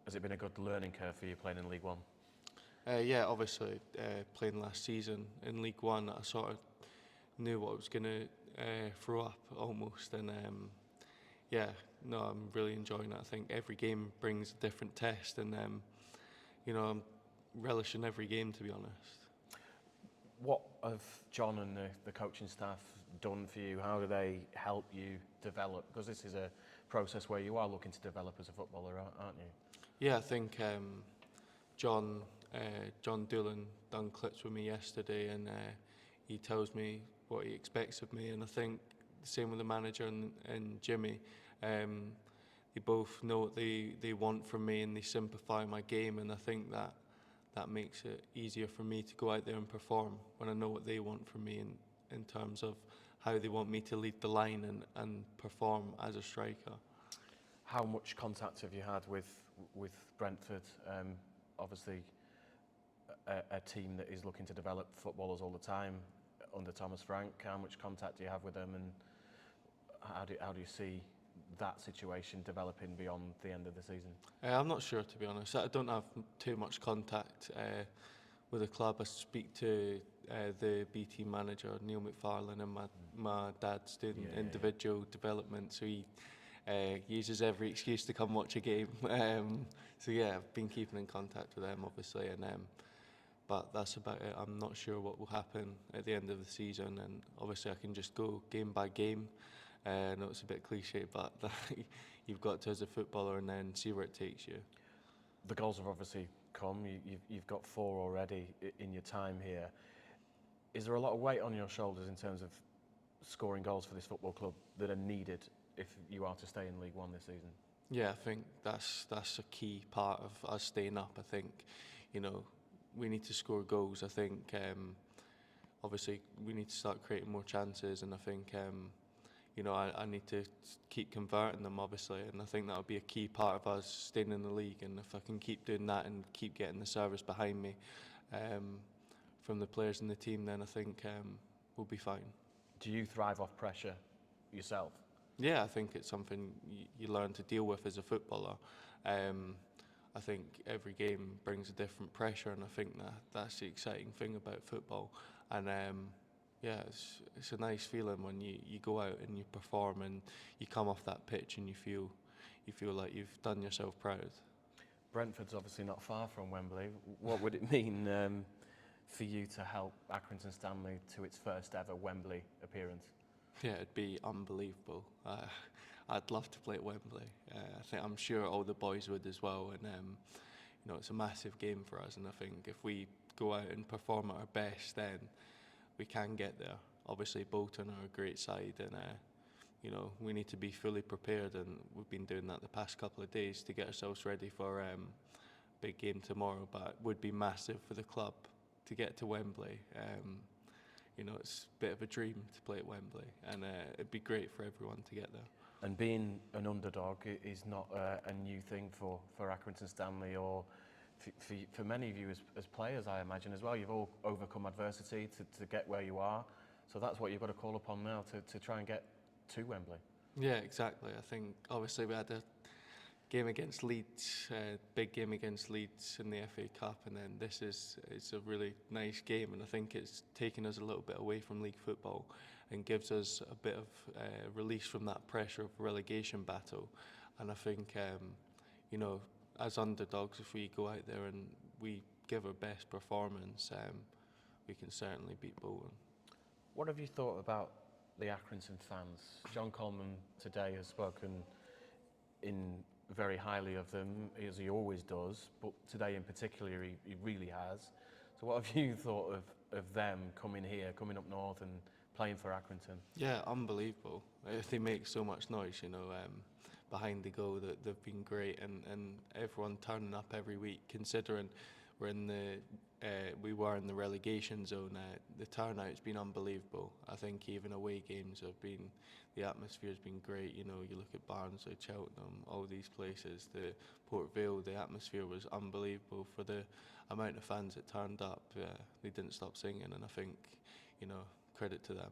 Has it been a good learning curve for you playing in League One? Yeah, obviously playing last season in League One, I sort of knew what I was going to throw up almost, and yeah, no, I'm really enjoying it. I think every game brings a different test, and I'm relishing every game, to be honest. What have John and the coaching staff done for you? How do they help you develop? Because this is a process where you are looking to develop as a footballer, aren't you? Yeah, I think John Doolan done clips with me yesterday, and he tells me what he expects of me, and I think the same with the manager and Jimmy. They both know what they want from me, and they simplify my game, and I think that makes it easier for me to go out there and perform when I know what they want from me in terms of how they want me to lead the line and perform as a striker. How much contact have you had with Brentford? Obviously, a team that is looking to develop footballers all the time under Thomas Frank. How much contact do you have with them, and how do you see that situation developing beyond the end of the season? I'm not sure, to be honest. I don't have too much contact with the club. I speak to the BT manager, Neil McFarlane, and my dad's doing individual development, so he uses every excuse to come watch a game. So yeah, I've been keeping in contact with them, obviously, and but that's about it. I'm not sure what will happen at the end of the season, and obviously I can just go game by game. I know it's a bit cliche, but you've got to, as a footballer, and then see where it takes you. The goals have obviously come. You've got 4 already in your time here. Is there a lot of weight on your shoulders in terms of scoring goals for this football club that are needed if you are to stay in League One this season? Yeah, I think that's a key part of us staying up. I think, we need to score goals. I think, obviously, we need to start creating more chances, and I think, I need to keep converting them, obviously, and I think that'll be a key part of us staying in the league. And if I can keep doing that and keep getting the service behind me from the players in the team, then I think we'll be fine. Do you thrive off pressure yourself? Yeah, I think it's something you learn to deal with as a footballer. I think every game brings a different pressure, and I think that's the exciting thing about football. And yeah, it's a nice feeling when you go out and you perform and you come off that pitch and you feel like you've done yourself proud. Brentford's obviously not far from Wembley. What would it mean for you to help Accrington Stanley to its first ever Wembley appearance? Yeah, it'd be unbelievable. I'd love to play at Wembley. I'm sure all the boys would as well, and it's a massive game for us. And I think if we go out and perform at our best, then we can get there. Obviously, Bolton are a great side, and we need to be fully prepared, and we've been doing that the past couple of days to get ourselves ready for big game tomorrow. But it would be massive for the club to get to Wembley. It's a bit of a dream to play at Wembley, and it'd be great for everyone to get there. And being an underdog is not a new thing for Accrington Stanley, or for many of you as players, I imagine, as well. You've all overcome adversity to get where you are, so that's what you've got to call upon now to try and get to Wembley. Yeah, exactly. I think obviously we had a game against Leeds, big game against Leeds in the FA Cup, and then it's a really nice game, and I think it's taken us a little bit away from league football and gives us a bit of release from that pressure of relegation battle. And I think as underdogs, if we go out there and we give our best performance, we can certainly beat Bolton. What have you thought about the Accrington fans? John Coleman today has spoken very highly of them, as he always does, but today in particular he really has. So what have you thought of them coming up north and playing for Accrington? Yeah, unbelievable. They make so much noise, behind the goal. That they've been great, and everyone turning up every week, considering we were in the relegation zone. The turnout's been unbelievable. I think even away games the atmosphere's been great. You look at Barnsley, Cheltenham, all these places, the Port Vale, the atmosphere was unbelievable for the amount of fans that turned up. They didn't stop singing, and I think, credit to them.